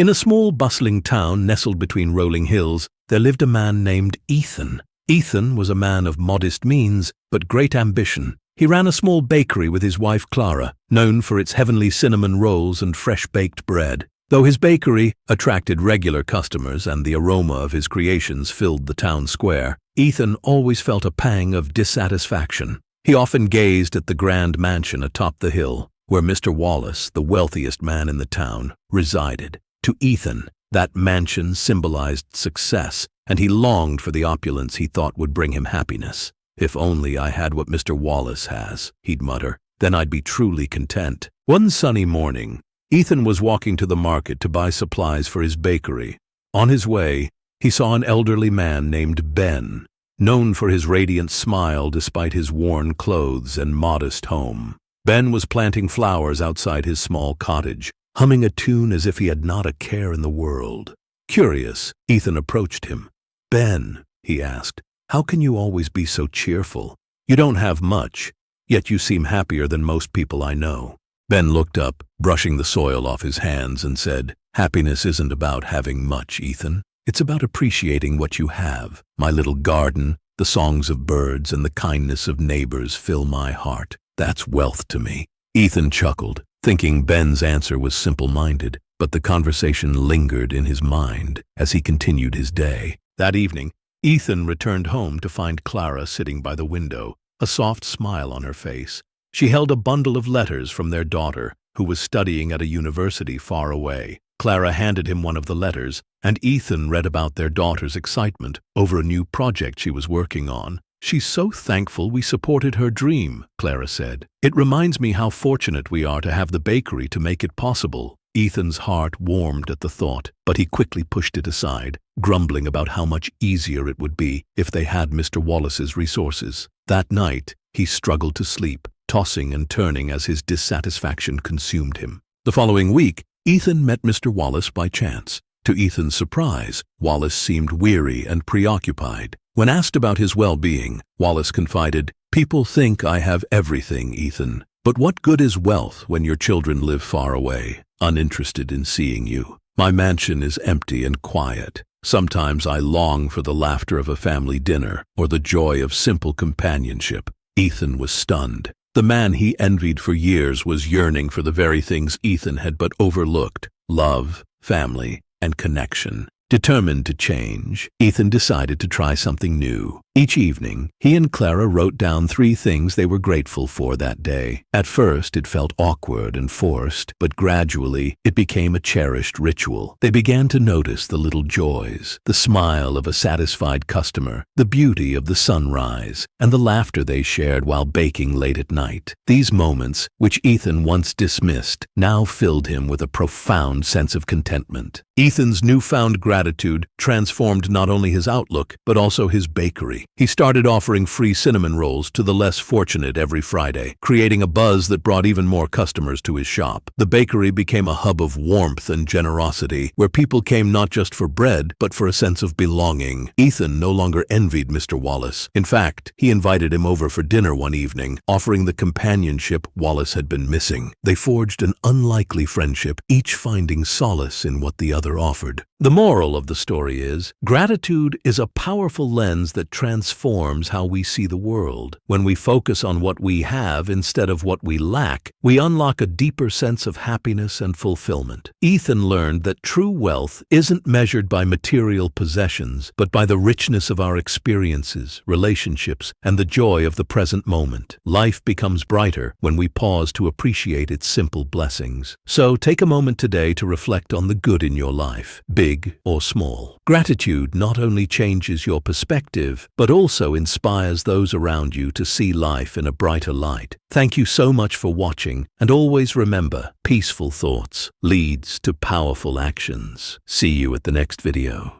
In a small, bustling town nestled between rolling hills, there lived a man named Ethan. Ethan was a man of modest means, but great ambition. He ran a small bakery with his wife Clara, known for its heavenly cinnamon rolls and fresh-baked bread. Though his bakery attracted regular customers and the aroma of his creations filled the town square, Ethan always felt a pang of dissatisfaction. He often gazed at the grand mansion atop the hill, where Mr. Wallace, the wealthiest man in the town, resided. To Ethan, that mansion symbolized success, and he longed for the opulence he thought would bring him happiness. "If only I had what Mr. Wallace has," he'd mutter, "then I'd be truly content." One sunny morning, Ethan was walking to the market to buy supplies for his bakery. On his way, he saw an elderly man named Ben, known for his radiant smile despite his worn clothes and modest home. Ben was planting flowers outside his small cottage, humming a tune as if he had not a care in the world. Curious, Ethan approached him. "Ben," he asked, "how can you always be so cheerful? You don't have much, yet you seem happier than most people I know." Ben looked up, brushing the soil off his hands, and said, "Happiness isn't about having much, Ethan. It's about appreciating what you have. My little garden, the songs of birds, and the kindness of neighbors fill my heart. That's wealth to me." Ethan chuckled, thinking Ben's answer was simple-minded, but the conversation lingered in his mind as he continued his day. That evening, Ethan returned home to find Clara sitting by the window, a soft smile on her face. She held a bundle of letters from their daughter, who was studying at a university far away. Clara handed him one of the letters, and Ethan read about their daughter's excitement over a new project she was working on. "She's so thankful we supported her dream," Clara said. "It reminds me how fortunate we are to have the bakery to make it possible." Ethan's heart warmed at the thought, but he quickly pushed it aside, grumbling about how much easier it would be if they had Mr. Wallace's resources. That night, he struggled to sleep, tossing and turning as his dissatisfaction consumed him. The following week, Ethan met Mr. Wallace by chance. To Ethan's surprise, Wallace seemed weary and preoccupied. When asked about his well-being, Wallace confided, "People think I have everything, Ethan. But what good is wealth when your children live far away, uninterested in seeing you? My mansion is empty and quiet. Sometimes I long for the laughter of a family dinner or the joy of simple companionship." Ethan was stunned. The man he envied for years was yearning for the very things Ethan had but overlooked: love, family, and connection. Determined to change, Ethan decided to try something new. Each evening, he and Clara wrote down 3 things they were grateful for that day. At first, it felt awkward and forced, but gradually, it became a cherished ritual. They began to notice the little joys, the smile of a satisfied customer, the beauty of the sunrise, and the laughter they shared while baking late at night. These moments, which Ethan once dismissed, now filled him with a profound sense of contentment. Ethan's newfound gratitude transformed not only his outlook, but also his bakery. He started offering free cinnamon rolls to the less fortunate every Friday, creating a buzz that brought even more customers to his shop. The bakery became a hub of warmth and generosity, where people came not just for bread, but for a sense of belonging. Ethan no longer envied Mr. Wallace. In fact, he invited him over for dinner one evening, offering the companionship Wallace had been missing. They forged an unlikely friendship, each finding solace in what the other offered. The moral of the story is, gratitude is a powerful lens that transforms how we see the world. When we focus on what we have instead of what we lack, we unlock a deeper sense of happiness and fulfillment. Ethan learned that true wealth isn't measured by material possessions, but by the richness of our experiences, relationships, and the joy of the present moment. Life becomes brighter when we pause to appreciate its simple blessings. So take a moment today to reflect on the good in your life, big or small. Gratitude not only changes your perspective, but also inspires those around you to see life in a brighter light. Thank you so much for watching, and always remember, peaceful thoughts leads to powerful actions. See you at the next video.